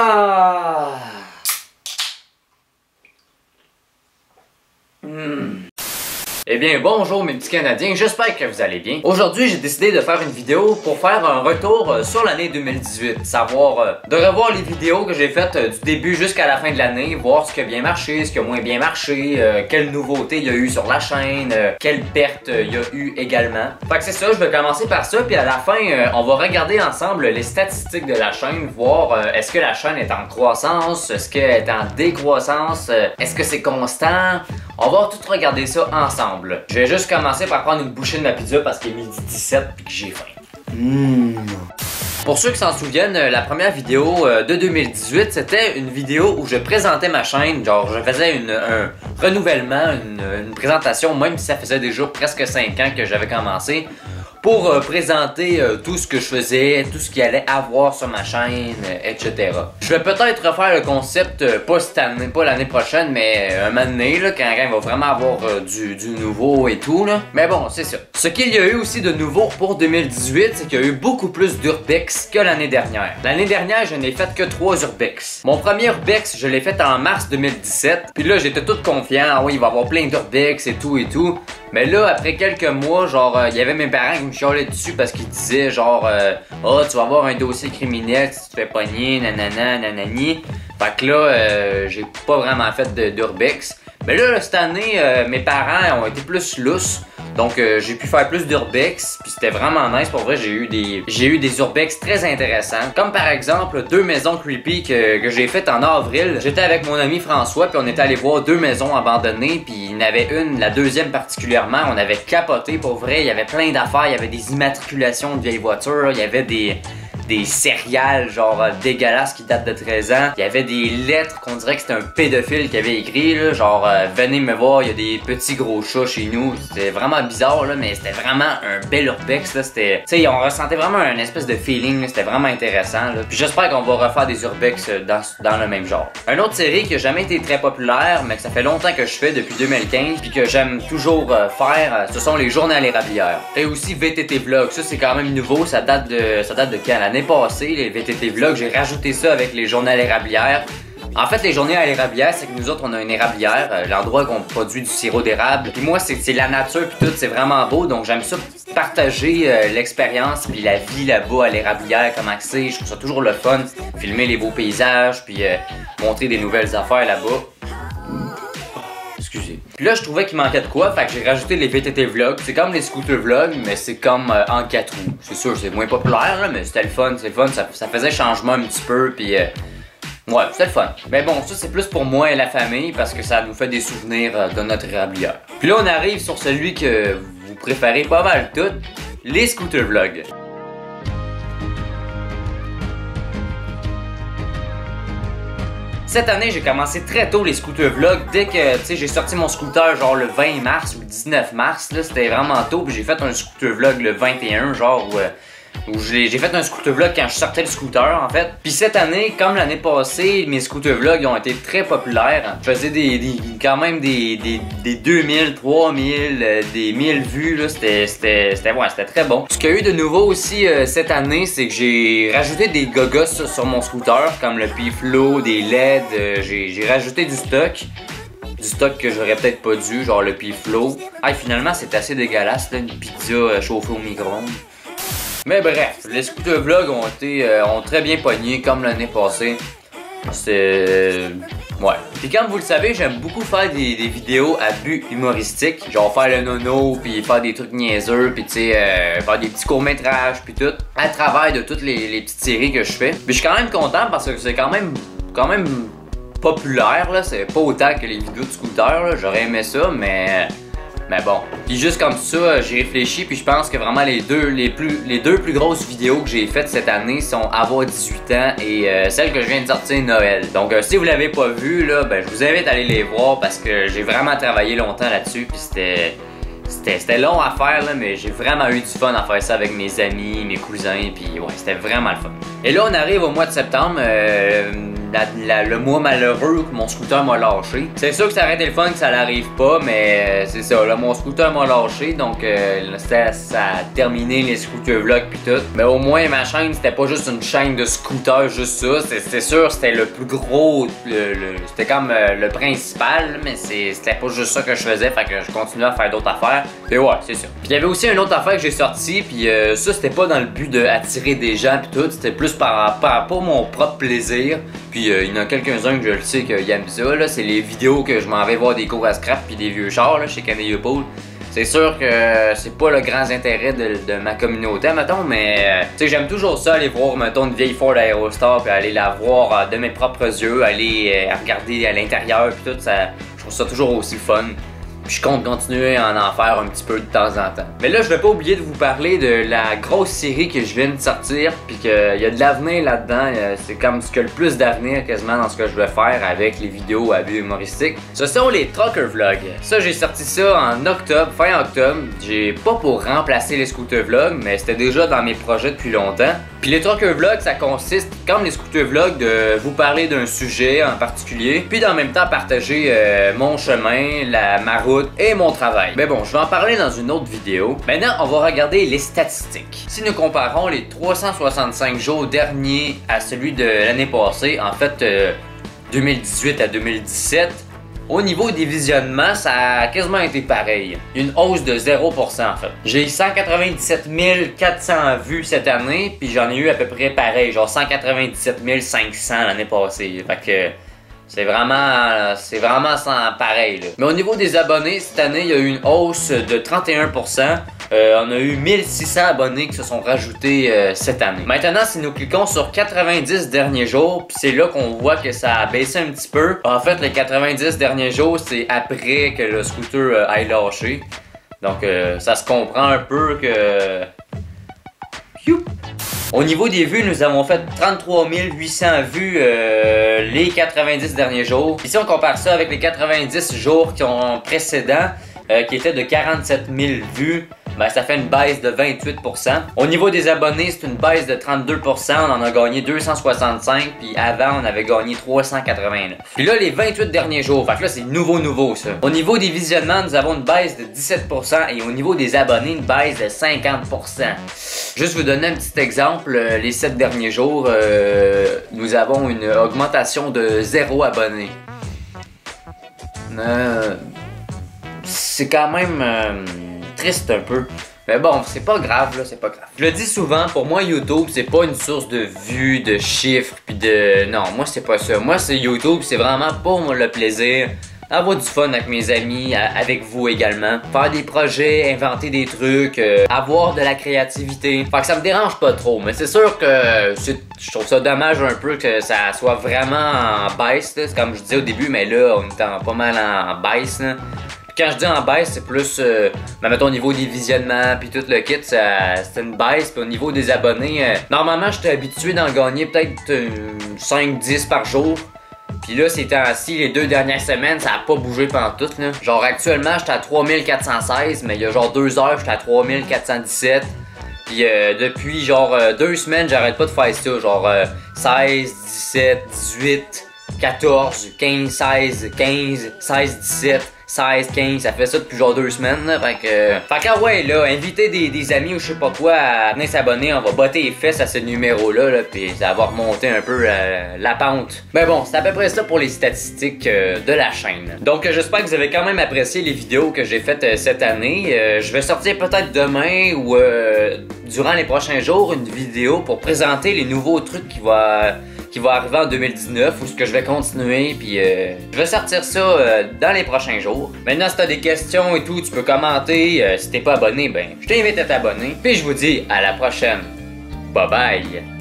Ah. Eh bien, bonjour mes petits Canadiens, j'espère que vous allez bien. Aujourd'hui, j'ai décidé de faire une vidéo pour faire un retour sur l'année 2018. Savoir, de revoir les vidéos que j'ai faites du début jusqu'à la fin de l'année, voir ce qui a bien marché, ce qui a moins bien marché, quelles nouveautés il y a eu sur la chaîne, quelles pertes il y a eu également. Fait que c'est ça, je vais commencer par ça, puis à la fin, on va regarder ensemble les statistiques de la chaîne, voir est-ce que la chaîne est en croissance, est-ce qu'elle est en décroissance, est-ce que c'est constant. On va tout regarder ça ensemble. Je vais juste commencer par prendre une bouchée de ma pizza parce qu'il est 12h17 et que j'ai faim. Pour ceux qui s'en souviennent, la première vidéo de 2018, c'était une vidéo où je présentais ma chaîne. Genre, je faisais un renouvellement, une présentation, même si ça faisait déjà presque 5 ans que j'avais commencé, pour présenter tout ce que je faisais, tout ce qu'il allait avoir sur ma chaîne, etc. Je vais peut-être refaire le concept, pas cette année, pas l'année prochaine, mais un moment donné, là, quand il va vraiment avoir du nouveau et tout. Là. Mais bon, c'est ça. Ce qu'il y a eu aussi de nouveau pour 2018, c'est qu'il y a eu beaucoup plus d'urbex que l'année dernière. L'année dernière, je n'ai fait que 3 urbex. Mon premier urbex, je l'ai fait en mars 2017. Puis là, j'étais tout confiant. Ah oui, il va y avoir plein d'urbex et tout et tout. Mais là, après quelques mois, genre, il y avait mes parents qui me chialaient dessus parce qu'ils disaient genre, oh, tu vas avoir un dossier criminel si tu te fais pogner, nanana, nanani. Fait que là, j'ai pas vraiment fait d'urbex. Mais là, cette année, mes parents ont été plus lousses. Donc j'ai pu faire plus d'urbex, puis c'était vraiment nice. Pour vrai, j'ai eu des urbex très intéressants. Comme par exemple 2 maisons creepy que j'ai faites en avril. J'étais avec mon ami François, puis on était allé voir 2 maisons abandonnées, puis il y en avait une, la deuxième particulièrement, on avait capoté pour vrai. Il y avait plein d'affaires, il y avait des immatriculations de vieilles voitures, il y avait des céréales genre dégueulasses qui datent de 13 ans. Il y avait des lettres qu'on dirait que c'était un pédophile qui avait écrit là, genre venez me voir, il y a des petits gros chats chez nous. C'était vraiment bizarre là, mais c'était vraiment un bel urbex là, c'était, tu sais, on ressentait vraiment un espèce de feeling, c'était vraiment intéressant là. Puis j'espère qu'on va refaire des urbex dans le même genre. Une autre série qui a jamais été très populaire, mais que ça fait longtemps que je fais depuis 2015 puis que j'aime toujours faire, ce sont les journaux érablières. Et aussi VTT Vlog, ça c'est quand même nouveau, ça date de quand l'année passée, les VTT Vlogs, j'ai rajouté ça avec les journées à l'érablière. En fait, les journées à l'érablière, c'est que nous autres, on a une érablière, l'endroit qu'on produit du sirop d'érable. Puis moi, c'est la nature, puis tout, c'est vraiment beau, donc j'aime ça partager l'expérience, puis la vie là-bas à l'érablière, comment c'est. Je trouve ça toujours le fun, filmer les beaux paysages, puis montrer des nouvelles affaires là-bas. Excusez. Puis là, je trouvais qu'il manquait de quoi, fait que j'ai rajouté les VTT Vlogs. C'est comme les scooter vlogs, mais c'est comme en 4 roues. C'est sûr, c'est moins populaire, là, mais c'était le fun, ça faisait changement un petit peu, puis ouais, c'était le fun. Mais bon, ça c'est plus pour moi et la famille, parce que ça nous fait des souvenirs de notre érablière. Puis là, on arrive sur celui que vous préférez pas mal toutes, les scooter vlogs. Cette année, j'ai commencé très tôt les scooter vlogs. Dès que, tu sais, j'ai sorti mon scooter genre le 20 mars ou le 19 mars, là, c'était vraiment tôt. Puis j'ai fait un scooter vlog le 21, genre où j'ai fait un scooter vlog quand je sortais le scooter, en fait. Puis cette année, comme l'année passée, mes scooter vlogs ont été très populaires. Je faisais quand même des 2000, 3000, des 1000 vues, là. C'était très bon. Ce qu'il y a eu de nouveau aussi cette année, c'est que j'ai rajouté des gogos sur mon scooter, comme le P-Flow, des LED. J'ai rajouté du stock que j'aurais peut-être pas dû, genre le P-Flow. Ah, finalement, c'est assez dégueulasse, là, une pizza chauffée au micro-ondes. Mais bref, les scooter vlogs ont très bien pogné comme l'année passée. C'est... ouais. Puis comme vous le savez, j'aime beaucoup faire des vidéos à but humoristique. Genre faire le nono, puis faire des trucs niaiseux, puis tu sais, faire des petits courts-métrages, puis tout. À travers de toutes les petites séries que je fais. Puis je suis quand même content parce que c'est quand même populaire, là. C'est pas autant que les vidéos de scooter, là. J'aurais aimé ça, mais bon. Puis juste comme ça, j'ai réfléchi, puis je pense que vraiment les deux plus grosses vidéos que j'ai faites cette année sont avoir 18 ans et celle que je viens de sortir Noël. Donc si vous l'avez pas vu là, ben je vous invite à aller les voir parce que j'ai vraiment travaillé longtemps là-dessus, puis c'était long à faire là, mais j'ai vraiment eu du fun à faire ça avec mes amis, mes cousins, puis ouais, c'était vraiment le fun. Et là on arrive au mois de septembre. le mois malheureux que mon scooter m'a lâché. C'est sûr que ça aurait été le fun que ça n'arrive pas, mais c'est ça, là, mon scooter m'a lâché, donc ça a terminé les scooter vlogs pis tout. Mais au moins ma chaîne, c'était pas juste une chaîne de scooter, juste ça. C'était sûr, c'était le plus gros, c'était comme le principal, mais c'était pas juste ça que je faisais, fait que je continuais à faire d'autres affaires. Et ouais, c'est ça. Puis il y avait aussi une autre affaire que j'ai sorti, puis ça c'était pas dans le but d'attirer des gens pis tout, c'était plus pour mon propre plaisir. Puis il y en a quelques-uns que je le sais qu'ils aiment ça, là, c'est les vidéos que je m'en vais voir des cours à scrap puis des vieux chars là, chez Canadian-Pool. C'est sûr que c'est pas le grand intérêt de ma communauté, mettons, mais tu sais, j'aime toujours ça, aller voir, mettons, une vieille Ford Aerostar, puis aller la voir de mes propres yeux, aller regarder à l'intérieur, puis tout, ça, je trouve ça toujours aussi fun. Puis je compte continuer à en faire un petit peu de temps en temps. Mais là, je vais pas oublier de vous parler de la grosse série que je viens de sortir, puis qu'il y a de l'avenir là-dedans. C'est comme ce que le plus d'avenir quasiment dans ce que je vais faire avec les vidéos à but humoristique. Ce sont les Trucker Vlogs. Ça, j'ai sorti ça en octobre, fin octobre. J'ai pas pour remplacer les Scooter Vlogs, mais c'était déjà dans mes projets depuis longtemps. Puis les Trucker Vlogs, ça consiste, comme les Scooter Vlogs, de vous parler d'un sujet en particulier, puis en même temps partager mon chemin, ma route et mon travail. Mais bon, je vais en parler dans une autre vidéo. Maintenant, on va regarder les statistiques. Si nous comparons les 365 jours derniers à celui de l'année passée, en fait 2018 à 2017, au niveau des visionnements, ça a quasiment été pareil. Une hausse de 0% en fait. J'ai eu 197 400 vues cette année, puis j'en ai eu à peu près pareil, genre 197 500 l'année passée. Fait que c'est vraiment pareil là. Mais au niveau des abonnés, cette année, il y a eu une hausse de 31%. On a eu 1600 abonnés qui se sont rajoutés cette année. Maintenant, si nous cliquons sur 90 derniers jours, puis c'est là qu'on voit que ça a baissé un petit peu. En fait, les 90 derniers jours, c'est après que le scooter aille lâché. Donc, ça se comprend un peu que... Youp. Au niveau des vues, nous avons fait 33 800 vues les 90 derniers jours. Ici, on compare ça avec les 90 jours qui ont précédents, qui étaient de 47 000 vues. Ben, ça fait une baisse de 28%. Au niveau des abonnés, c'est une baisse de 32%. On en a gagné 265, puis avant, on avait gagné 389. Puis là, les 28 derniers jours, fait que là, c'est nouveau ça. Au niveau des visionnements, nous avons une baisse de 17% et au niveau des abonnés, une baisse de 50%. Juste vous donner un petit exemple, les 7 derniers jours, nous avons une augmentation de 0 abonnés. C'est quand même... triste un peu. Mais bon, c'est pas grave là, c'est pas grave. Je le dis souvent, pour moi YouTube, c'est pas une source de vues, de chiffres, puis de... Non, moi c'est pas ça. Moi c'est YouTube, c'est vraiment pour moi le plaisir. Avoir du fun avec mes amis, avec vous également. Faire des projets, inventer des trucs, avoir de la créativité. Fait que ça me dérange pas trop, mais c'est sûr que je trouve ça dommage un peu que ça soit vraiment en baisse. C'est comme je disais au début, mais là on est pas mal en baisse là. Quand je dis en baisse, c'est plus, mettons au niveau des visionnements puis tout le kit, c'est une baisse. Puis au niveau des abonnés, normalement j'étais habitué d'en gagner peut-être 5-10 par jour. Puis là, ces temps-ci, les 2 dernières semaines, ça a pas bougé pendant tout là. Genre actuellement, j'étais à 3416, mais il y a genre 2 heures, j'étais à 3417. Puis depuis genre 2 semaines, j'arrête pas de faire ça, genre 16, 17, 18, 14, 15, 16, 15, 16, 17... 16, 15, ça fait ça depuis genre 2 semaines là, fait que ouais là, inviter des amis ou je sais pas quoi à venir s'abonner, on va botter les fesses à ce numéro là, pis ça va remonter un peu la pente. Mais bon, c'est à peu près ça pour les statistiques de la chaîne. Donc j'espère que vous avez quand même apprécié les vidéos que j'ai faites cette année. Je vais sortir peut-être demain ou durant les prochains jours une vidéo pour présenter les nouveaux trucs qui va arriver en 2019 ou ce que je vais continuer puis je vais sortir ça dans les prochains jours. Maintenant si t'as des questions et tout, tu peux commenter. Si t'es pas abonné, ben je t'invite à t'abonner. Puis je vous dis à la prochaine. Bye bye!